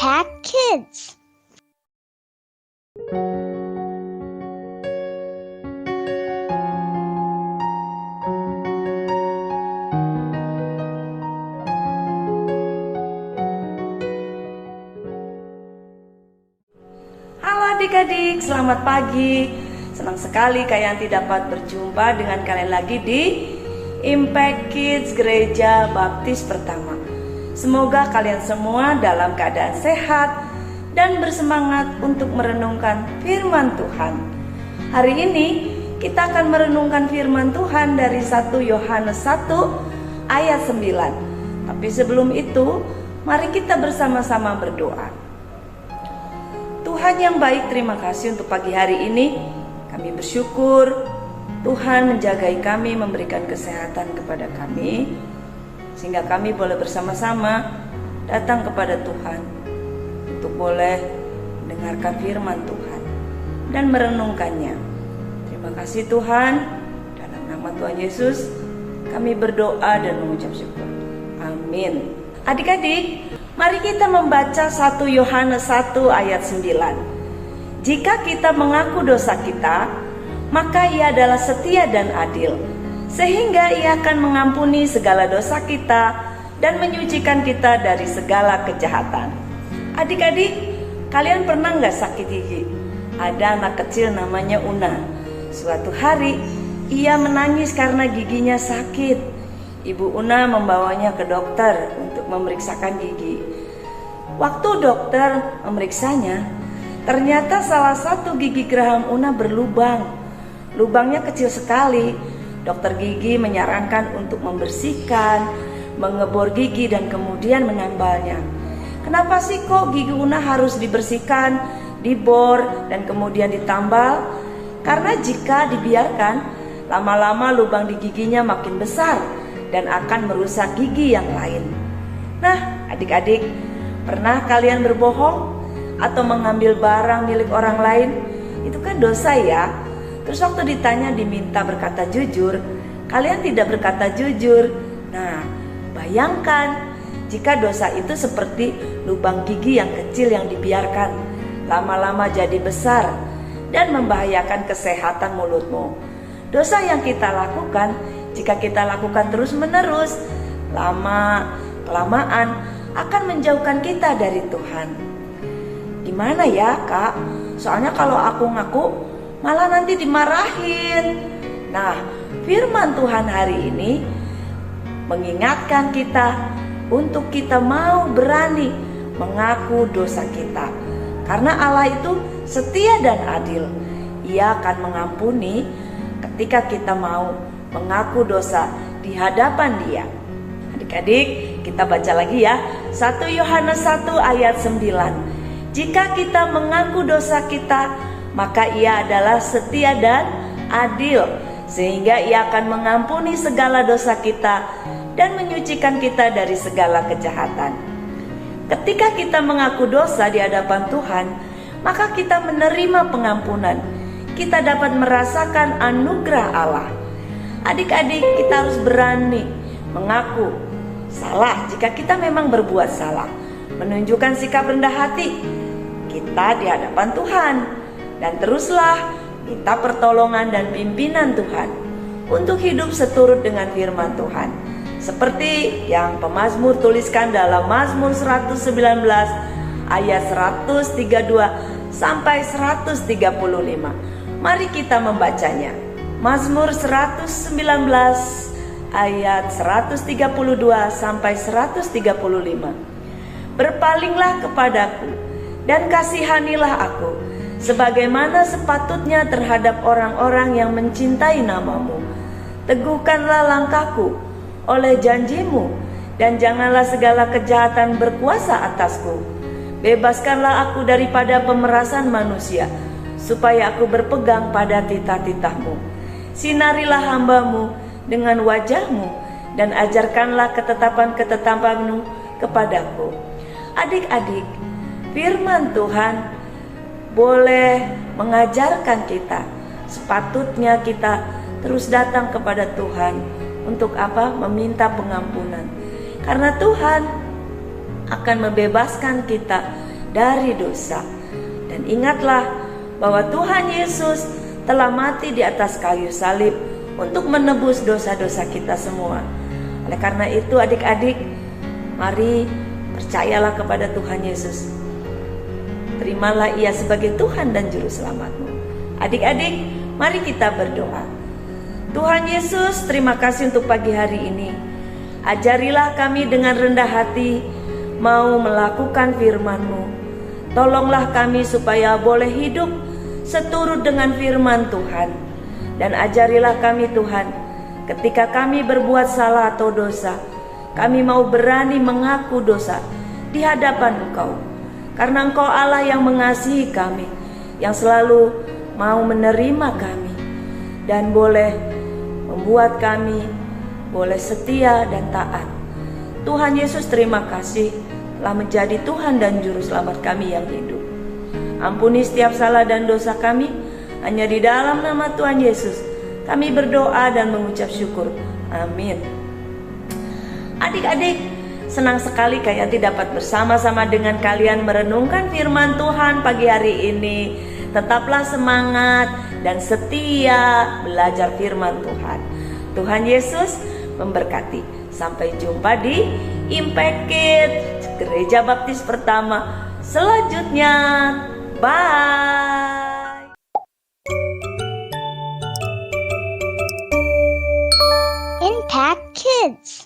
Impact Kids. Halo adik-adik, selamat pagi. Senang sekali Kayanti dapat berjumpa dengan kalian lagi di Impact Kids Gereja Baptis Pertama. Semoga kalian semua dalam keadaan sehat dan bersemangat untuk merenungkan firman Tuhan. Hari ini kita akan merenungkan firman Tuhan dari 1 Yohanes 1 ayat 9. Tapi sebelum itu, mari kita bersama-sama berdoa. Tuhan yang baik, terima kasih untuk pagi hari ini. Kami bersyukur Tuhan menjagai kami, memberikan kesehatan kepada kami, sehingga kami boleh bersama-sama datang kepada Tuhan untuk boleh mendengarkan firman Tuhan dan merenungkannya. Terima kasih Tuhan. Dalam nama Tuhan Yesus kami berdoa dan mengucap syukur. Amin. Adik-adik, mari kita membaca 1 Yohanes 1 ayat 9. Jika kita mengaku dosa kita, maka Ia adalah setia dan adil, sehingga Ia akan mengampuni segala dosa kita dan menyucikan kita dari segala kejahatan. Adik-adik, kalian pernah nggak sakit gigi? Ada anak kecil namanya Una. Suatu hari, ia menangis karena giginya sakit. Ibu Una membawanya ke dokter untuk memeriksakan gigi. Waktu dokter memeriksanya, ternyata salah satu gigi geraham Una berlubang. Lubangnya kecil sekali. Dokter gigi menyarankan untuk membersihkan, mengebor gigi dan kemudian menambalnya. Kenapa sih kok gigi Una harus dibersihkan, dibor dan kemudian ditambal? Karena jika dibiarkan, lama-lama lubang di giginya makin besar dan akan merusak gigi yang lain. Nah, adik-adik, pernah kalian berbohong atau mengambil barang milik orang lain? Itu kan dosa ya. Terus waktu ditanya diminta berkata jujur, kalian tidak berkata jujur. Nah, bayangkan jika dosa itu seperti lubang gigi yang kecil yang dibiarkan, lama-lama jadi besar dan membahayakan kesehatan mulutmu. Dosa yang kita lakukan, jika kita lakukan terus-menerus, lama-kelamaan akan menjauhkan kita dari Tuhan. Gimana ya kak? Soalnya kalau aku ngaku malah nanti dimarahin. Nah, firman Tuhan hari ini mengingatkan kita untuk kita mau berani mengaku dosa kita. Karena Allah itu setia dan adil. Ia akan mengampuni ketika kita mau mengaku dosa di hadapan Dia. Adik-adik, kita baca lagi ya. 1 Yohanes 1 ayat 9. Jika kita mengaku dosa kita, maka Ia adalah setia dan adil, sehingga Ia akan mengampuni segala dosa kita dan menyucikan kita dari segala kejahatan. Ketika kita mengaku dosa di hadapan Tuhan, maka kita menerima pengampunan. Kita dapat merasakan anugerah Allah. Adik-adik, kita harus berani mengaku salah jika kita memang berbuat salah, menunjukkan sikap rendah hati kita di hadapan Tuhan, dan teruslah kita pertolongan dan pimpinan Tuhan untuk hidup seturut dengan firman Tuhan, seperti yang pemazmur tuliskan dalam Mazmur 119 ayat 132 sampai 135. Mari kita membacanya. Mazmur 119 ayat 132 sampai 135. Berpalinglah kepadaku dan kasihanilah aku, sebagaimana sepatutnya terhadap orang-orang yang mencintai namamu. Teguhkanlah langkahku oleh janjimu, dan janganlah segala kejahatan berkuasa atasku. Bebaskanlah aku daripada pemerasan manusia, supaya aku berpegang pada titah-titahmu. Sinarilah hambamu dengan wajahmu, dan ajarkanlah ketetapan-ketetapanmu kepadaku. Adik-adik, firman Tuhan boleh mengajarkan kita, sepatutnya kita terus datang kepada Tuhan. Untuk apa? Meminta pengampunan. Karena Tuhan akan membebaskan kita dari dosa. Dan ingatlah bahwa Tuhan Yesus telah mati di atas kayu salib untuk menebus dosa-dosa kita semua. Oleh karena itu adik-adik, mari percayalah kepada Tuhan Yesus. Terimalah Ia sebagai Tuhan dan Juru Selamatmu. Adik-adik, mari kita berdoa. Tuhan Yesus, terima kasih untuk pagi hari ini. Ajarilah kami dengan rendah hati mau melakukan firman-Mu. Tolonglah kami supaya boleh hidup seturut dengan firman Tuhan. Dan ajarilah kami Tuhan, ketika kami berbuat salah atau dosa, kami mau berani mengaku dosa di hadapan Engkau. Karena Engkau Allah yang mengasihi kami, yang selalu mau menerima kami, dan boleh membuat kami boleh setia dan taat. Tuhan Yesus, terima kasih telah menjadi Tuhan dan Juru Selamat kami yang hidup. Ampuni setiap salah dan dosa kami, hanya di dalam nama Tuhan Yesus kami berdoa dan mengucap syukur. Amin. Adik-adik, senang sekali Kak Yanti dapat bersama-sama dengan kalian merenungkan firman Tuhan pagi hari ini. Tetaplah semangat dan setia belajar firman Tuhan. Tuhan Yesus memberkati. Sampai jumpa di Impact Kids Gereja Baptis Pertama selanjutnya. Bye. Impact Kids.